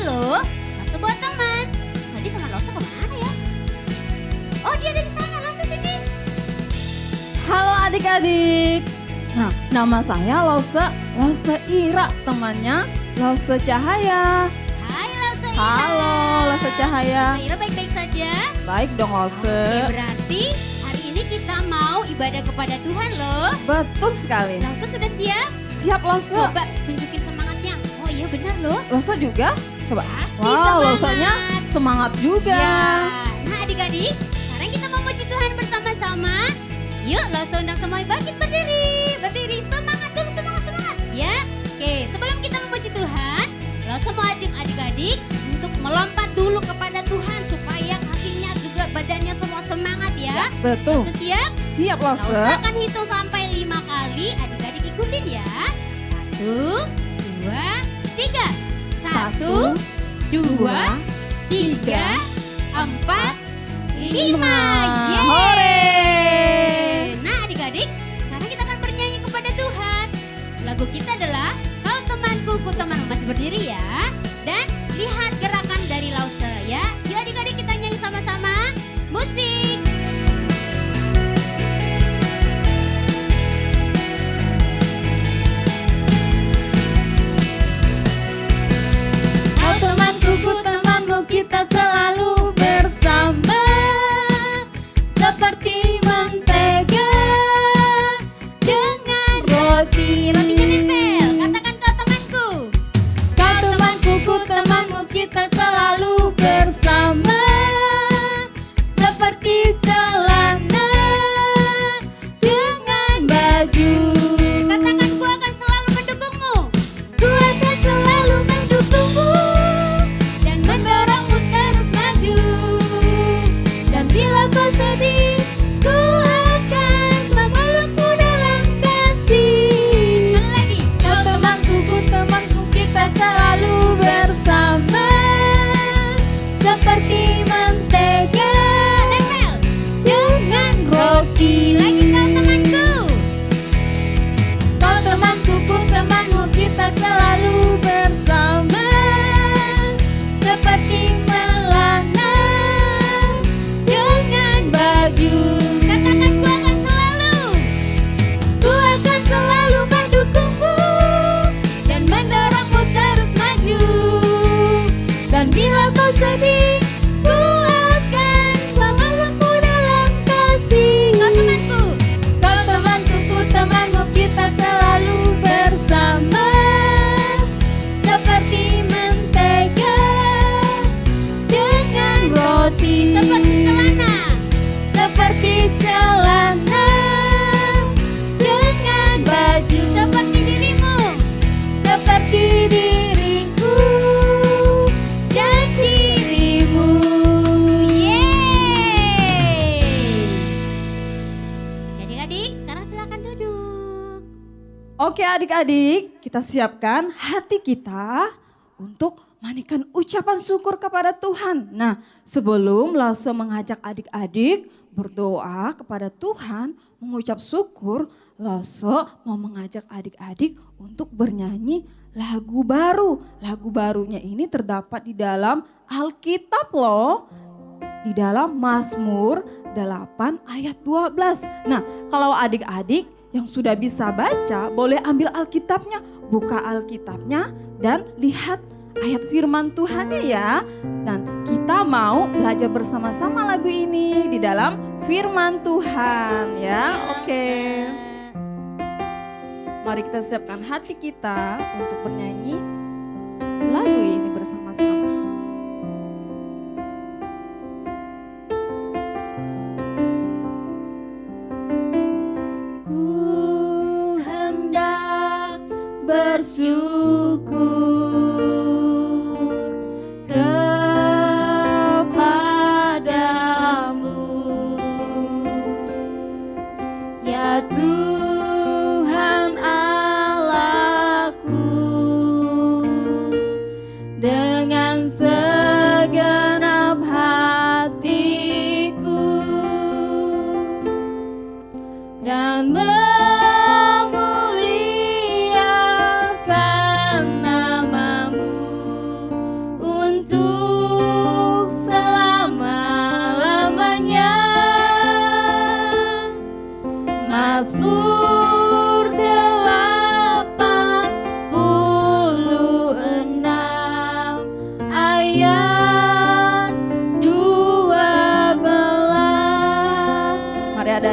loh. Langsung buat teman. Tadi teman Lose kemana ya? Oh, dia ada di sana. Langsung sini. Halo adik-adik. Nah, nama saya Lause Ira, temannya Lause Cahaya. Hai Lause Ira. Halo Lause Cahaya. Lause Ira baik-baik saja? Baik dong Lause. Oke, berarti hari ini kita mau ibadah kepada Tuhan loh. Betul sekali. Lause sudah siap? Siap Lause. Coba tunjukin semangatnya. Oh iya benar loh. Lause juga? Coba. Pasti Wow, semangat. Lausenya semangat juga. Ya. Nah adik-adik, sekarang kita mau puji Tuhan bersama-sama. Yuk Lause undang semua bangkit berdiri. Berdiri, semangat dulu, semangat. Ya, oke sebelum kita memuji Tuhan, Lause mau ajak adik-adik untuk melompat dulu kepada Tuhan supaya kakinya juga badannya semua semangat ya. Betul. Lause siap? Siap Lause Lause. akan hitung sampai 5 kali, adik-adik ikutin ya. 1, 2, 3. 1, 2, 3, 4, 5. Yeay. Hore. Nah adik-adik, sekarang kita akan bernyanyi kepada Tuhan. Lagu kita adalah Kau Temanku, Ku Temanmu. Masih berdiri ya. Dan lihat gerakan dari Lause ya. Yuk adik-adik kita nyanyi sama-sama. Musik. Kau temanku, ku temanmu, kita selalu bersama. Seperti mentega dengan roti. Rotinya nempel. Katakan kau temanku. Kau temanku, ku temanmu, kita selalu bersama. Seperti celana dengan baju. Katakan ku akan selalu mendukungmu. Ku akan selalu mendukungmu dan mendorongmu terus maju. Dan bila kau sedih, ku akan memelukmu dalam kasih. Sekali lagi. Kau temanku, ku temanku, kita selalu bersama. Seperti mentega Nempel. dengan roti. Lagi kau temanku. Kau temanku, ku temanmu, kita selalu bersama. Seperti melana dengan baju. Katakan ku akan selalu. Ku akan selalu mendukungmu dan mendorongmu terus maju. Dan bila kau sedih, ku akan memelukmu dalam kasih. Kau temanku. Kau temanku, ku temanmu, kita selalu bersama. Seperti mentega dengan roti. Seperti celana. Seperti celana dengan baju. Seperti dirimu. Seperti diriku dan dirimu. Yeay. Adik-adik, sekarang silakan duduk. Oke adik-adik, kita siapkan hati kita untuk manikan ucapan syukur kepada Tuhan. Nah, sebelum Lause mengajak adik-adik berdoa kepada Tuhan, mengucap syukur, Lause mau mengajak adik-adik untuk bernyanyi lagu baru. Lagu barunya ini terdapat di dalam Alkitab loh. Di dalam Mazmur 8 ayat 12. Nah, kalau adik-adik yang sudah bisa baca, boleh ambil Alkitabnya, buka Alkitabnya dan lihat ayat firman Tuhannya ya. Dan kita mau belajar bersama-sama lagu ini di dalam firman Tuhan ya. Oke. Mari kita siapkan hati kita untuk bernyanyi lagu ini bersama-sama. Ku hendak bersyukur kepadamu, ya Tuhan Allahku, dengan segenap hatiku dan memuliakan nama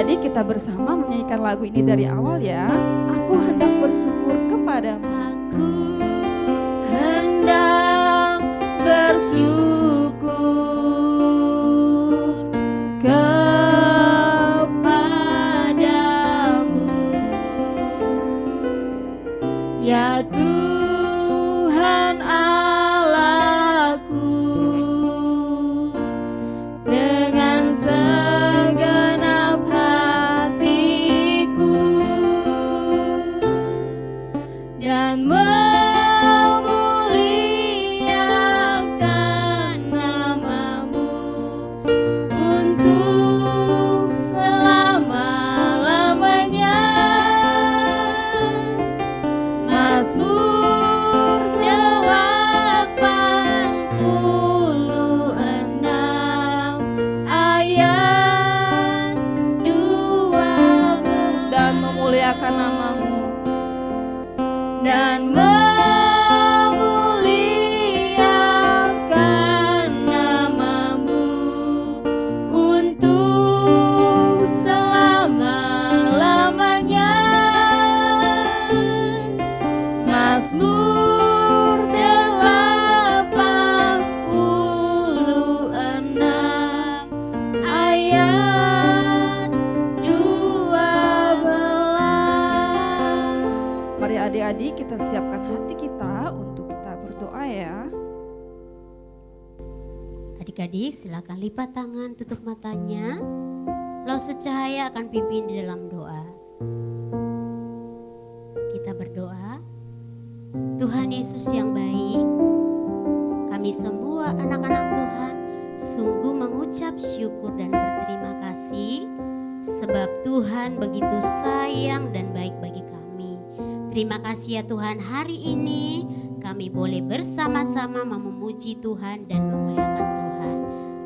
adik-adik kita bersama menyanyikan lagu ini dari awal ya. Aku hendak bersyukur kepadamu. Aku Hendak bersyukur kepadamu, ya Tuhan Allahku, dengan segenap hatiku dan memuliakan namamu untuk selama-lamanya. Mazmur 86 ayat 12, dan memuliakan namamu dan memuliakan namamu untuk selama-lamanya. Mazmur 86 ayat 12. Mari adik-adik kita siapkan hati kita untuk kita berdoa ya. Adik-adik silakan lipat tangan, tutup matanya. Lause Cahaya akan pimpin di dalam doa. Kita berdoa. Tuhan Yesus yang baik, kami semua anak-anak Tuhan sungguh mengucap syukur dan berterima kasih sebab Tuhan begitu sayang dan baik bagi kami. Terima kasih ya Tuhan, hari ini kami boleh bersama-sama memuji Tuhan dan memuliakan Tuhan.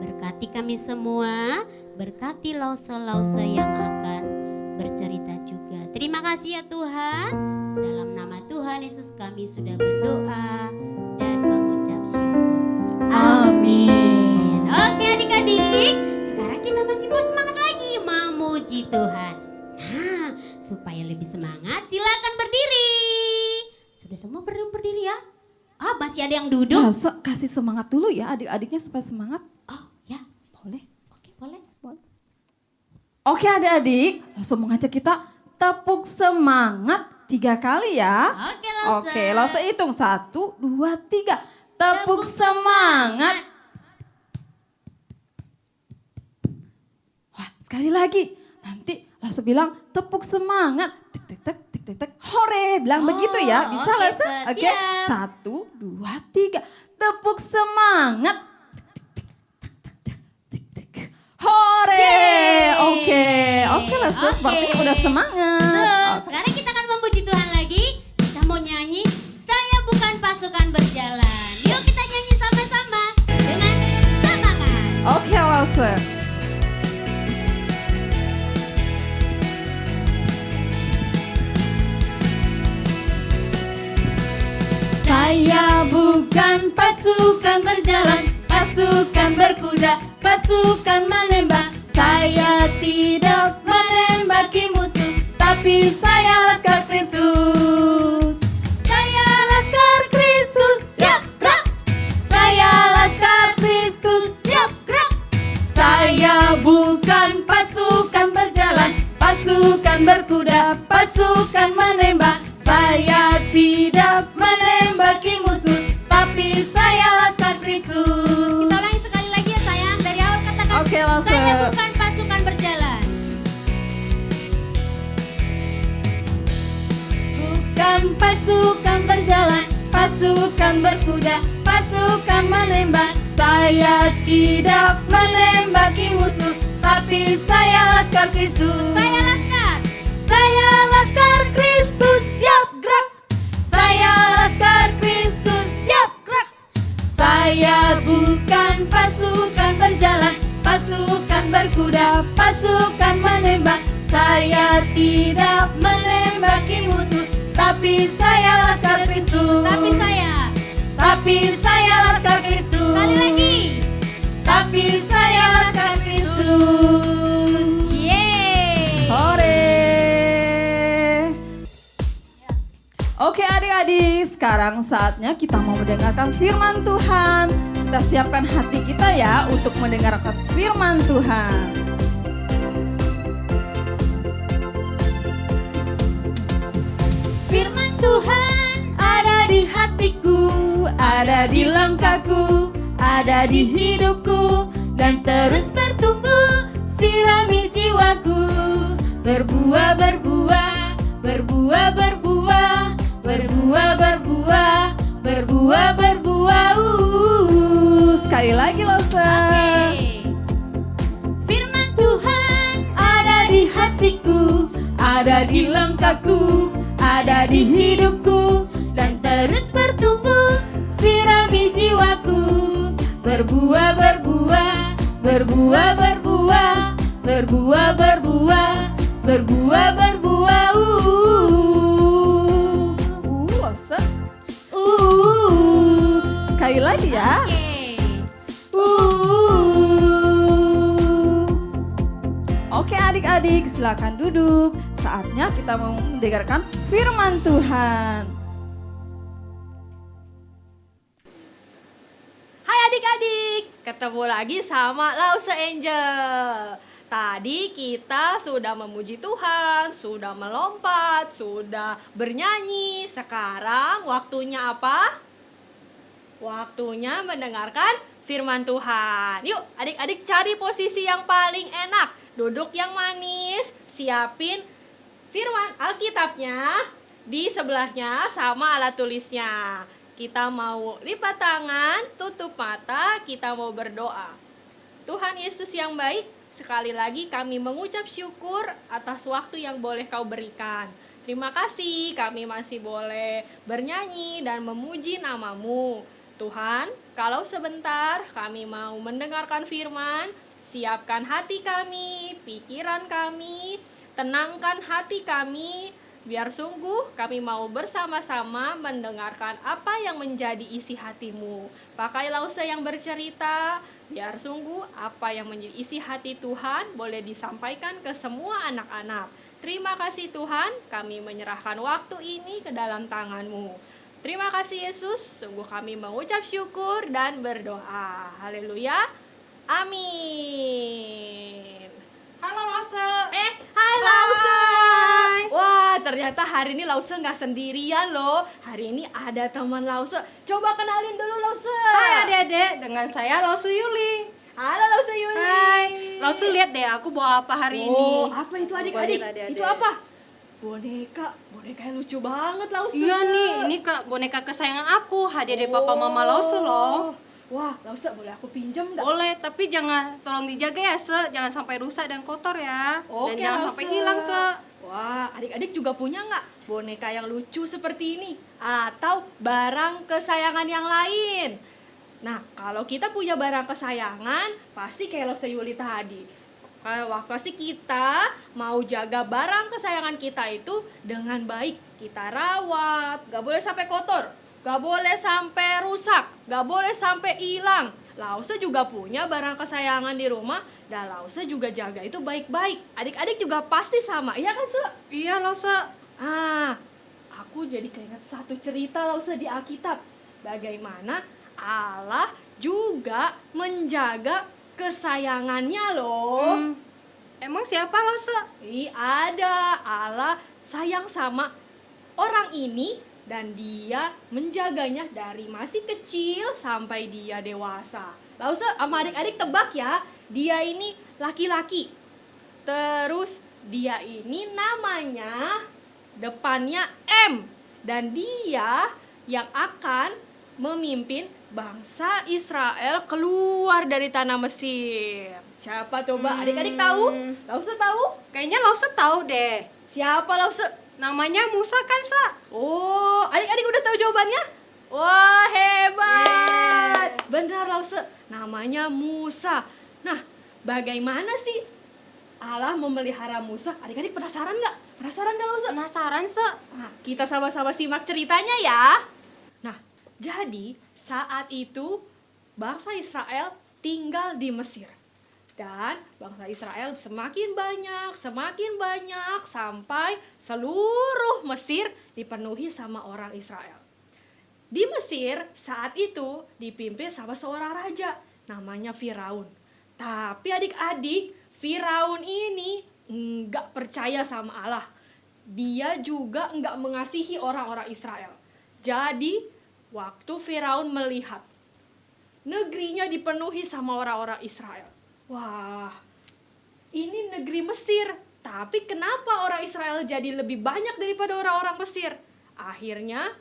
Berkati kami semua, berkati lause-lause yang akan bercerita juga. Terima kasih ya Tuhan, dalam nama Tuhan Yesus kami sudah berdoa dan mengucap syukur. Amin. Oke adik-adik, sekarang kita masih mau semangat lagi memuji Tuhan. Nah, supaya lebih semangat silakan berdiri. Sudah semua berdiri ya? Ah, masih ada yang duduk? Kasih semangat dulu ya adik-adiknya supaya semangat. Oh ya, Boleh? oke boleh. Oke adik-adik, langsung mengajak kita tepuk semangat 3 kali ya. Oke Lause. Oke, Lause hitung 1, 2, 3. Tepuk semangat. Wah, sekali lagi. Nanti Lause bilang tepuk semangat. Tek tek tek tek tek tek. Hore, bilang begitu ya. Bisa oke, Lause? Oke. siap. 1, 2, 3. Tepuk semangat. Hore. Yeay. Oke Lause, Oke. sepertinya udah semangat. Tuh, sekarang kita akan memuji Tuhan lagi. Kita mau nyanyi Saya Bukan Pasukan Berjalan. Yuk kita nyanyi sama-sama dengan semangat. Oke Lause. Saya bukan pasukan berjalan, pasukan berkuda, pasukan menembak. Saya tidak menembaki musuh, tapi saya laskar Kristus. Saya laskar Kristus, siap gerak. Saya laskar Kristus, siap gerak. Saya bukan pasukan berjalan, pasukan berkuda, pasukan menembak. Saya tidak menembaki musuh, tapi saya laskar Kristus. Kita ulangi sekali lagi ya sayang, dari awal katakan. Oke, langsung. Saya bukan pasukan berjalan. Bukan pasukan berjalan, pasukan berkuda, pasukan menembak. Saya tidak menembaki musuh, tapi saya laskar Kristus. Saya laskar. Saya laskar Kristus, siap gerak. Saya laskar Kristus, siap gerak. Saya bukan pasukan berjalan, pasukan berkuda, pasukan menembak. Saya tidak menembaki musuh, tapi saya laskar Kristus. Tapi saya laskar Kristus. Sekali lagi. Tapi saya laskar Kristus. Yeay. Oke adik-adik, sekarang saatnya kita mau mendengarkan firman Tuhan. Kita siapkan hati kita ya untuk mendengarkan firman Tuhan. Firman Tuhan ada di hatiku, ada di langkahku, ada di hidupku, dan terus bertumbuh, sirami jiwaku. Berbuah, berbuah, berbuah, berbuah, berbuah, berbuah, berbuah, berbuah. Sekali lagi Lose. Firman Tuhan ada di hatiku, ada di langkahku, ada di hidupku, dan terus bertumbuh, sirami jiwaku. Berbuah, berbuah, berbuah, berbuah, berbuah, berbuah, berbuah, berbuah. Lose. Sekali lagi ya. Oke adik-adik, silakan duduk. Saatnya kita mau mendengarkan firman Tuhan. Hai adik-adik, ketemu lagi sama Lause Angel. Tadi kita sudah memuji Tuhan, sudah melompat, sudah bernyanyi. Sekarang waktunya apa? Waktunya mendengarkan firman Tuhan. Yuk adik-adik cari posisi yang paling enak. Duduk yang manis, siapin firman Alkitabnya. Di sebelahnya sama alat tulisnya. Kita mau lipat tangan, tutup mata, kita mau berdoa. Tuhan Yesus yang baik, sekali lagi kami mengucap syukur atas waktu yang boleh Kau berikan. Terima kasih kami masih boleh bernyanyi dan memuji nama-Mu. Tuhan, kalau sebentar kami mau mendengarkan firman, siapkan hati kami, pikiran kami, tenangkan hati kami, biar sungguh kami mau bersama-sama mendengarkan apa yang menjadi isi hati-Mu. Pakai Lause yang bercerita, biar sungguh apa yang menjadi isi hati Tuhan boleh disampaikan ke semua anak-anak. Terima kasih Tuhan, kami menyerahkan waktu ini ke dalam tangan-Mu. Terima kasih Yesus, sungguh kami mengucap syukur dan berdoa. Haleluya, amin. Halo Lause. Hai Lause. Wah, ternyata hari ini Lause nggak sendirian loh. Hari ini ada teman Lause. Coba kenalin dulu Lause. Hai adik-adik, dengan saya Lause Yuli. Halo Lause Yuli. Hai, Lause lihat deh aku bawa apa hari ini. Apa itu adik-adik? Itu apa? Boneka yang lucu banget Lause. Iya nih, ini boneka kesayangan aku, hadiah dari papa mama Lause loh. Wah, Lause boleh aku pinjam enggak? Boleh, tapi tolong dijaga ya, jangan sampai rusak dan kotor ya. Oke, dan jangan Lause. sampai hilang, Wah, adik-adik juga punya nggak boneka yang lucu seperti ini? Atau barang kesayangan yang lain? Nah, kalau kita punya barang kesayangan, pasti kayak Lause Yuli tadi. Pasti kita mau jaga barang kesayangan kita itu dengan baik. Kita rawat, gak boleh sampai kotor, gak boleh sampai rusak, gak boleh sampai hilang. Lause juga punya barang kesayangan di rumah, dan Lause juga jaga itu baik-baik. Adik-adik juga pasti sama, iya kan, Se? Iya, Lause. Aku jadi keinget satu cerita Lause di Alkitab. Bagaimana Allah juga menjaga kesayangannya loh. Emang siapa Lause? Ada, Allah sayang sama orang ini dan dia menjaganya dari masih kecil sampai dia dewasa. Lause sama adik-adik tebak ya, dia ini laki-laki. Terus dia ini namanya depannya M, dan dia yang akan memimpin bangsa Israel keluar dari tanah Mesir. Siapa coba? Adik-adik tahu? Lause tahu? Kayaknya Lause tahu deh. Siapa Lause? Namanya Musa kan, Sa? Oh, adik-adik udah tahu jawabannya? Wah, hebat. Benar Lause, namanya Musa. Nah, bagaimana sih Allah memelihara Musa? Adik-adik penasaran nggak? Penasaran nggak Lause? Penasaran, Sa? Nah, kita sama-sama simak ceritanya ya. Nah, jadi saat itu bangsa Israel tinggal di Mesir. Dan bangsa Israel semakin banyak sampai seluruh Mesir dipenuhi sama orang Israel. Di Mesir saat itu dipimpin sama seorang raja namanya Firaun. Tapi adik-adik, Firaun ini nggak percaya sama Allah. Dia juga nggak mengasihi orang-orang Israel. Jadi waktu Firaun melihat negerinya dipenuhi sama orang-orang Israel. Wah, ini negeri Mesir. Tapi kenapa orang Israel jadi lebih banyak daripada orang-orang Mesir? Akhirnya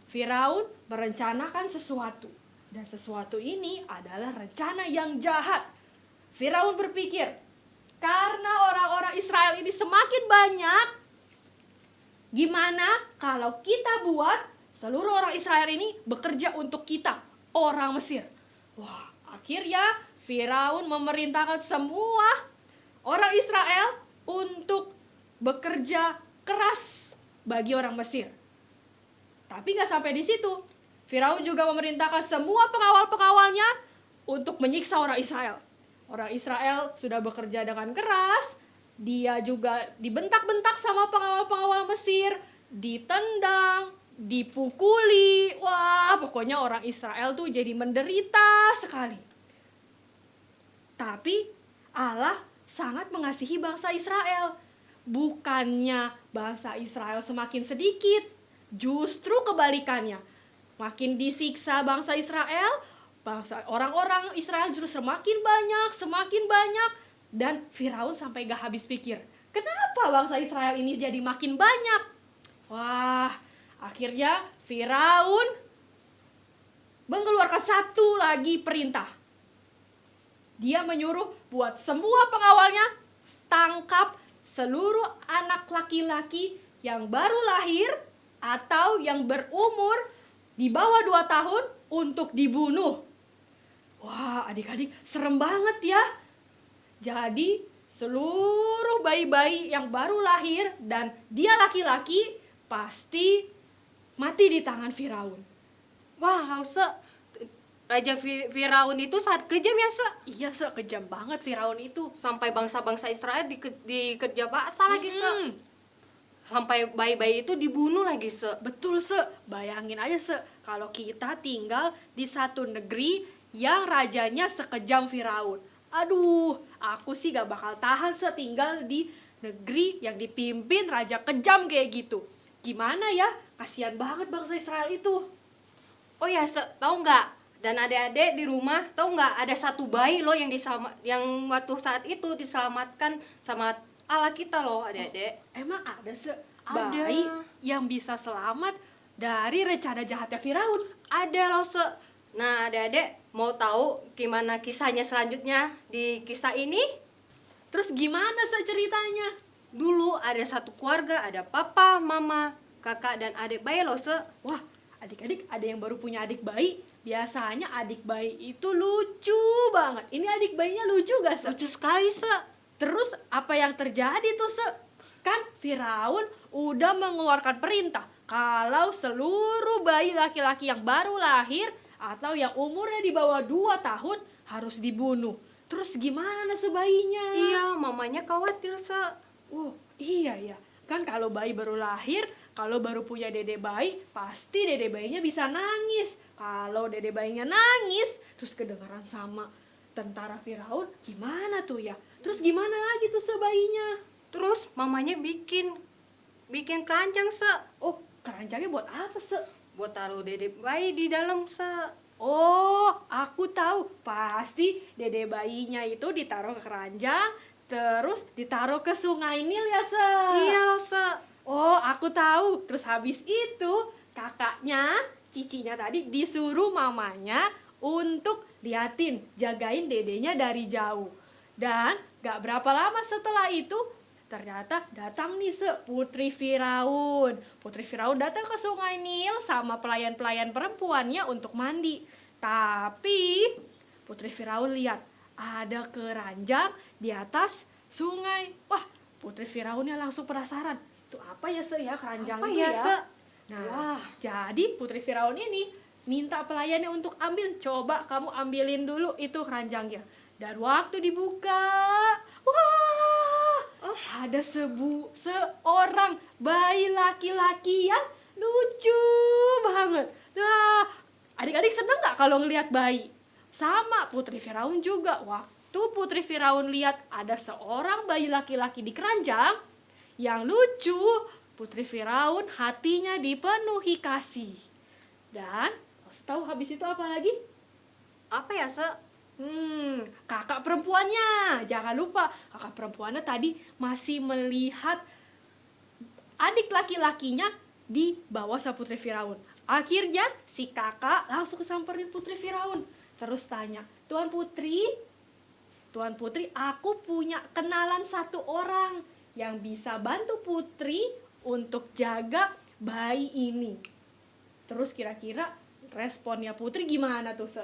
Firaun merencanakan sesuatu. Dan sesuatu ini adalah rencana yang jahat. Firaun berpikir, karena orang-orang Israel ini semakin banyak, gimana kalau kita buat seluruh orang Israel ini bekerja untuk kita, orang Mesir? Wah, akhirnya Firaun memerintahkan semua orang Israel untuk bekerja keras bagi orang Mesir. Tapi gak sampai di situ. Firaun juga memerintahkan semua pengawal-pengawalnya untuk menyiksa orang Israel. Orang Israel sudah bekerja dengan keras, dia juga dibentak-bentak sama pengawal-pengawal Mesir, ditendang, dipukuli. Wah, pokoknya orang Israel tuh jadi menderita sekali. Tapi Allah sangat mengasihi bangsa Israel. Bukannya bangsa Israel semakin sedikit, justru kebalikannya. Makin disiksa bangsa Israel, orang-orang Israel justru semakin banyak. Dan Firaun sampai gak habis pikir, kenapa bangsa Israel ini jadi makin banyak? Wah, akhirnya Firaun mengeluarkan satu lagi perintah. Dia menyuruh buat semua pengawalnya tangkap seluruh anak laki-laki yang baru lahir atau yang berumur di bawah 2 tahun untuk dibunuh. Wah, adik-adik, serem banget ya. Jadi, seluruh bayi-bayi yang baru lahir dan dia laki-laki pasti mati di tangan Firaun. Wah, Lause, Raja Firaun itu sangat kejam ya, Se. Iya, Se, kejam banget Firaun itu. Sampai bangsa-bangsa Israel dikerja paksa lagi, Se. Sampai bayi-bayi itu dibunuh lagi, Se. Betul, Se. Bayangin aja, Se, kalau kita tinggal di satu negeri yang rajanya sekejam Firaun. Aduh, aku sih gak bakal tahan, Se, tinggal di negeri yang dipimpin raja kejam kayak gitu. Gimana ya? Kasihan banget bangsa Israel itu. Oh ya, Se, tahu nggak? Dan adik-adik di rumah, tahu nggak? Ada satu bayi loh yang yang waktu saat itu diselamatkan sama Allah kita loh, adik-adik. Emang ada, Se, Ada. bayi yang bisa selamat dari rencana jahatnya Firaun? Ada loh, Se. Nah, adik-adik mau tahu gimana kisahnya selanjutnya di kisah ini? Terus gimana, Se, ceritanya? Dulu ada satu keluarga, ada papa, mama, kakak, dan adik bayi loh, Se. Wah, adik-adik ada yang baru punya adik bayi. Biasanya adik bayi itu lucu banget. Ini adik bayinya lucu gak, Se? Lucu sekali, Se. Terus apa yang terjadi tuh, Se? Kan Firaun udah mengeluarkan perintah kalau seluruh bayi laki-laki yang baru lahir atau yang umurnya di bawah 2 tahun harus dibunuh. Terus gimana sebayinya? Iya, mamanya khawatir, Se. Oh, iya ya. Kan kalau bayi baru lahir, kalau baru punya dede bayi, pasti dede bayinya bisa nangis. Kalau dede bayinya nangis, terus kedengaran sama tentara Firaun, gimana tuh ya? Terus gimana lagi tuh sebayinya? Terus mamanya bikin keranjang, Se. Oh, keranjangnya buat apa, Se? Buat taruh dede bayi di dalam, Se. Oh, aku tahu. Pasti dede bayinya itu ditaruh ke keranjang, terus ditaruh ke sungai Nil ya, Se? Iya loh, Se. Oh, aku tahu. Terus habis itu kakaknya, cicinya tadi disuruh mamanya untuk liatin, jagain dedenya dari jauh. Dan gak berapa lama setelah itu, ternyata datang nih putri Firaun. Putri Firaun datang ke sungai Nil sama pelayan-pelayan perempuannya untuk mandi. Tapi putri Firaun lihat ada keranjang di atas sungai. Wah, putri Firaunnya langsung penasaran. Itu apa ya, Se, ya keranjang Apa itu ya, ya? Se? Nah, Wah. jadi putri Firaun ini minta pelayannya untuk ambil. Coba kamu ambilin dulu itu keranjangnya. Dan waktu dibuka, wah, ada seorang bayi laki-laki yang lucu banget. Wah, adik-adik seneng nggak kalau ngelihat bayi? Sama Putri Firaun juga. Waktu Putri Firaun lihat ada seorang bayi laki-laki di keranjang yang lucu, Putri Firaun hatinya dipenuhi kasih. Dan tahu habis itu apa lagi? Apa ya, Se? Kakak perempuannya. Jangan lupa, kakak perempuannya tadi masih melihat adik laki-lakinya di bawah sama Putri Firaun. Akhirnya si kakak langsung samperin Putri Firaun. Terus tanya, Tuan Putri, aku punya kenalan satu orang yang bisa bantu Putri untuk jaga bayi ini. Terus kira-kira responnya Putri gimana tuh, Se?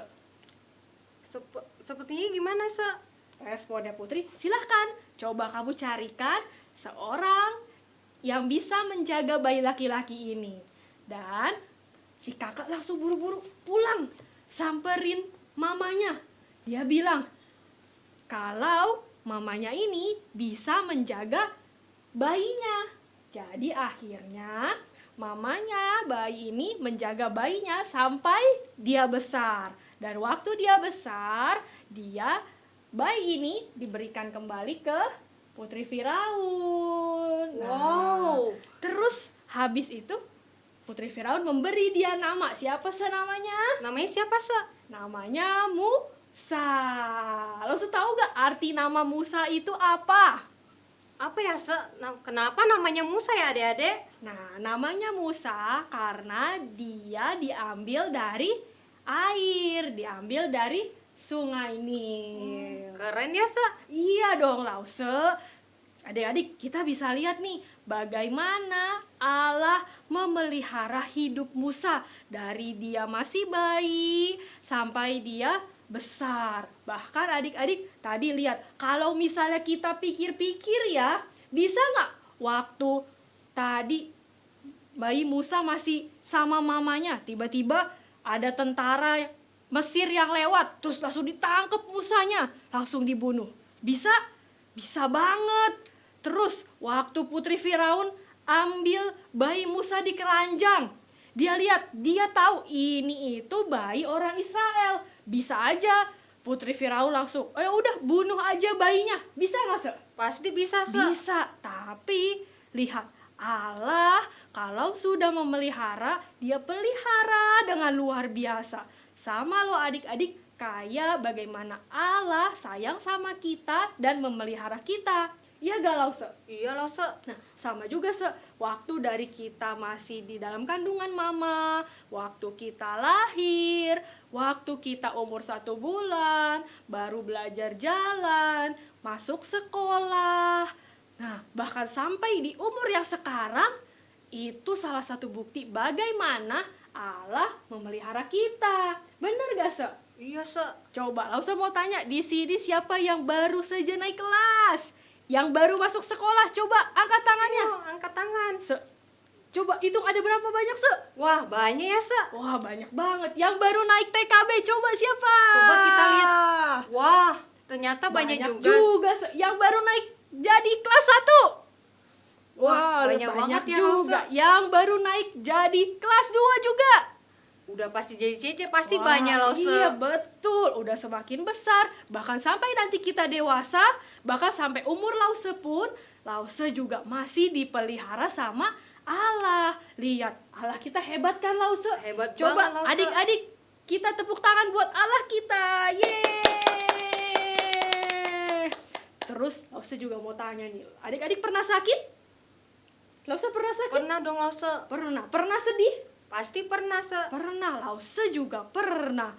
Sepertinya gimana, Se? Responnya Putri, silahkan coba kamu carikan seorang yang bisa menjaga bayi laki-laki ini. Dan si kakak langsung buru-buru pulang, samperin mamanya. Dia bilang, kalau mamanya ini bisa menjaga bayinya. Jadi akhirnya mamanya bayi ini menjaga bayinya sampai dia besar. Dan waktu dia besar, bayi ini diberikan kembali ke Putri Firaun. Wow. Terus habis itu Putri Firaun memberi dia nama. Siapa namanya? Namanya siapa, Se? Namanya Musa. Lo tahu gak arti nama Musa itu apa? Apa ya, Se? Kenapa namanya Musa ya, adik-adik? Nah, namanya Musa karena dia diambil dari air, diambil dari sungai Nil. Keren ya, Se? Iya dong, Lause. Adik-adik, kita bisa lihat nih bagaimana Allah memelihara hidup Musa dari dia masih bayi sampai dia besar. Bahkan adik-adik tadi lihat, kalau misalnya kita pikir-pikir ya, bisa nggak waktu tadi bayi Musa masih sama mamanya, tiba-tiba ada tentara Mesir yang lewat, terus langsung ditangkap Musanya, langsung dibunuh. Bisa? Bisa banget. Terus waktu Putri Firaun ambil bayi Musa di keranjang, dia lihat, dia tahu ini itu bayi orang Israel. Bisa aja Putri Firaun langsung, udah bunuh aja bayinya. Bisa nggak, Se? Pasti bisa, Se. Bisa, tapi lihat, Allah kalau sudah memelihara, dia pelihara dengan luar biasa. Sama lo adik-adik, kayak bagaimana Allah sayang sama kita dan memelihara kita. Iya gak, Lause? Iya loh, Se. Nah, sama juga, Se. Waktu dari kita masih di dalam kandungan mama, waktu kita lahir, waktu kita umur 1 bulan, baru belajar jalan, masuk sekolah. Nah, bahkan sampai di umur yang sekarang, itu salah satu bukti bagaimana Allah memelihara kita. Bener gak, Se? Iya, Se. Coba, Lause mau tanya, di sini siapa yang baru saja naik kelas? Yang baru masuk sekolah, coba angkat tangannya. Angkat tangan. Coba hitung ada berapa banyak, Se? Wah, banyak ya, Se. Wah, banyak banget. Yang baru naik TKB, coba siapa? Coba kita lihat. Wah, ternyata banyak juga. Se. Yang baru naik jadi kelas 1. Wah, banyak banget ya, juga. Rosa. Yang baru naik jadi kelas 2 juga. Udah pasti jadi Cece, pasti Wah, banyak loh, Se. Iya, betul. Udah semakin besar. Bahkan sampai nanti kita dewasa, bahkan sampai umur Lause pun, Lause juga masih dipelihara sama Allah. Lihat, Allah kita hebat kan, Lause? Hebat Coba banget, Lause. adik-adik, kita tepuk tangan buat Allah kita. Yeay! Terus Lause juga mau tanya nih, adik-adik pernah sakit? Lause pernah sakit? Pernah dong, Lause. Pernah. Pernah sedih? Pasti pernah, Se. Pernah, Lause juga pernah.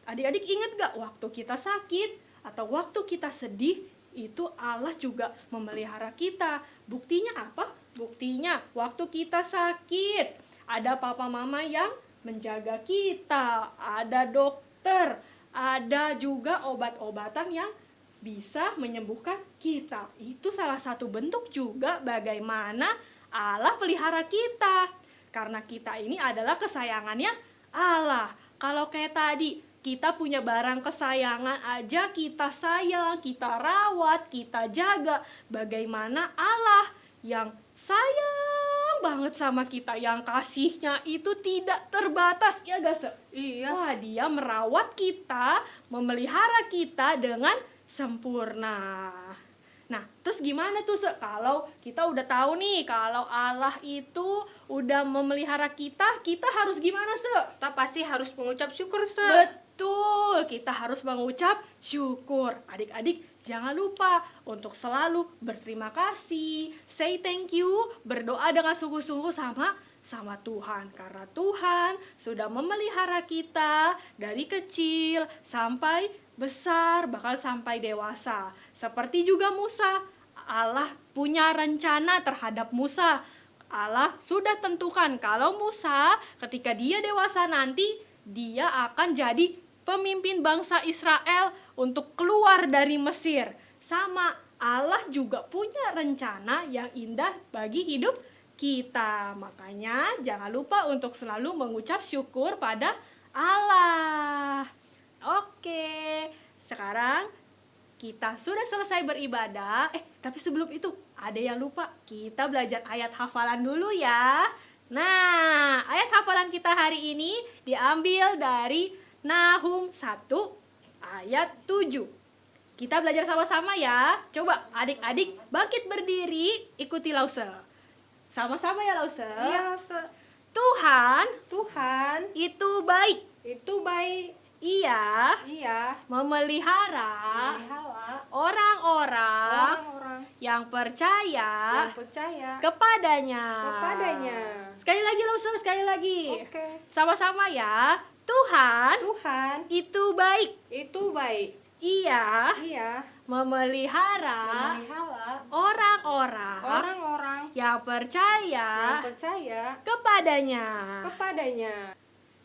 Adik-adik ingat gak waktu kita sakit atau waktu kita sedih, itu Allah juga memelihara kita. Buktinya apa? Buktinya waktu kita sakit, ada papa mama yang menjaga kita, ada dokter, ada juga obat-obatan yang bisa menyembuhkan kita. Itu salah satu bentuk juga bagaimana Allah pelihara kita. Karena kita ini adalah kesayangannya Allah. Kalau kayak tadi, Kita punya barang kesayangan aja kita sayang, kita rawat, kita jaga. Bagaimana Allah yang sayang banget sama kita, yang kasihnya itu tidak terbatas, ya gak Se? Iya. Wah, dia merawat kita, memelihara kita dengan sempurna. Nah, terus gimana tuh Se? Kalau kita udah tahu nih, kalau Allah itu udah memelihara kita, kita harus gimana Se? Kita pasti harus mengucap syukur, Se. Betul, kita harus mengucap syukur. Adik-adik, jangan lupa untuk selalu berterima kasih, say thank you, berdoa dengan sungguh-sungguh sama Tuhan. Karena Tuhan sudah memelihara kita dari kecil sampai besar, bahkan sampai dewasa. Seperti juga Musa, Allah punya rencana terhadap Musa. Allah sudah tentukan kalau Musa ketika dia dewasa nanti, dia akan jadi pemimpin bangsa Israel untuk keluar dari Mesir. Sama, Allah juga punya rencana yang indah bagi hidup kita. Makanya jangan lupa untuk selalu mengucap syukur pada Allah. Oke, sekarang kita sudah selesai beribadah. Tapi sebelum itu ada yang lupa. Kita belajar ayat hafalan dulu ya. Nah, ayat hafalan kita hari ini diambil dari Nahum 1 ayat 7. Kita belajar sama-sama ya. Coba adik-adik bangkit berdiri, ikuti Lause. Sama-sama ya Lause. Iya, Se. Tuhan itu baik. baik. Ia Iya. memelihara Memelihara orang-orang yang percaya kepadanya. Sekali lagi Lause, sekali lagi. Oke. Sama-sama ya. Tuhan itu baik. Ia Iya. memelihara orang-orang yang percaya kepadanya.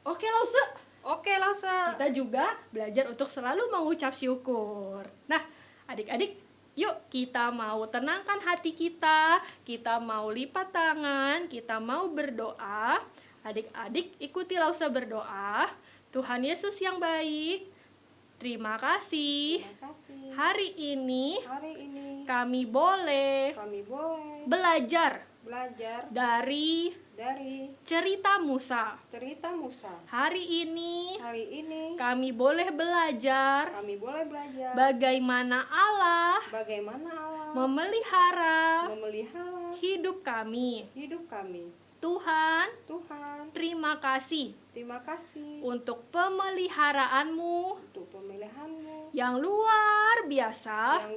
Oke Lause. Oke, Lause. Kita juga belajar untuk selalu mengucap syukur. Nah, adik-adik, yuk kita mau tenangkan hati kita mau lipat tangan, kita mau berdoa. Adik-adik ikuti Lause berdoa. Tuhan Yesus yang baik, terima kasih. Hari ini kami boleh belajar dari cerita Musa. Hari ini kami boleh belajar bagaimana Allah memelihara hidup kami. Tuhan, terima kasih untuk pemeliharaanmu yang luar biasa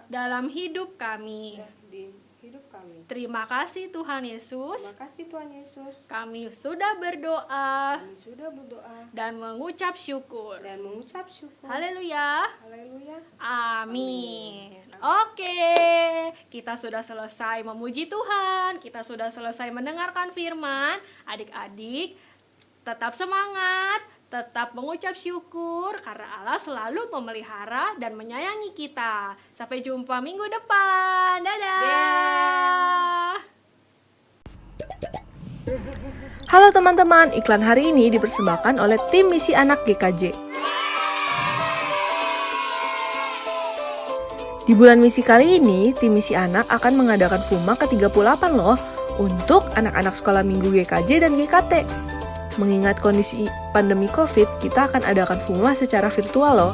dalam hidup kami. Terima kasih Tuhan Yesus. Kami sudah berdoa dan mengucap syukur. Haleluya. Amin. Oke, kita sudah selesai memuji Tuhan. Kita sudah selesai mendengarkan firman. Adik-adik, tetap semangat, tetap mengucap syukur karena Allah selalu memelihara dan menyayangi kita. Sampai jumpa minggu depan. Dadah. Halo teman-teman, iklan hari ini dipersembahkan oleh tim Misi Anak GKJ. Di bulan misi kali ini, tim Misi Anak akan mengadakan FUMA ke-38 loh untuk anak-anak sekolah minggu GKJ dan GKT. Mengingat kondisi pandemi COVID, kita akan adakan FUMA secara virtual loh.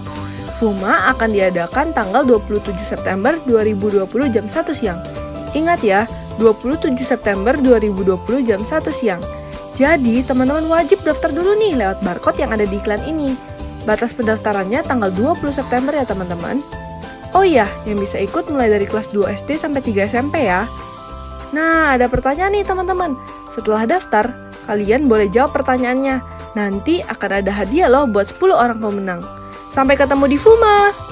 FUMA akan diadakan tanggal 27 September 2020 jam 1 siang. Ingat ya, 27 September 2020 jam 1 siang. Jadi, teman-teman wajib daftar dulu nih lewat barcode yang ada di iklan ini. Batas pendaftarannya tanggal 20 September ya teman-teman. Oh iya, yang bisa ikut mulai dari kelas 2 SD sampai 3 SMP ya. Nah, ada pertanyaan nih teman-teman. Setelah daftar, kalian boleh jawab pertanyaannya. Nanti akan ada hadiah loh buat 10 orang pemenang. Sampai ketemu di FUMA!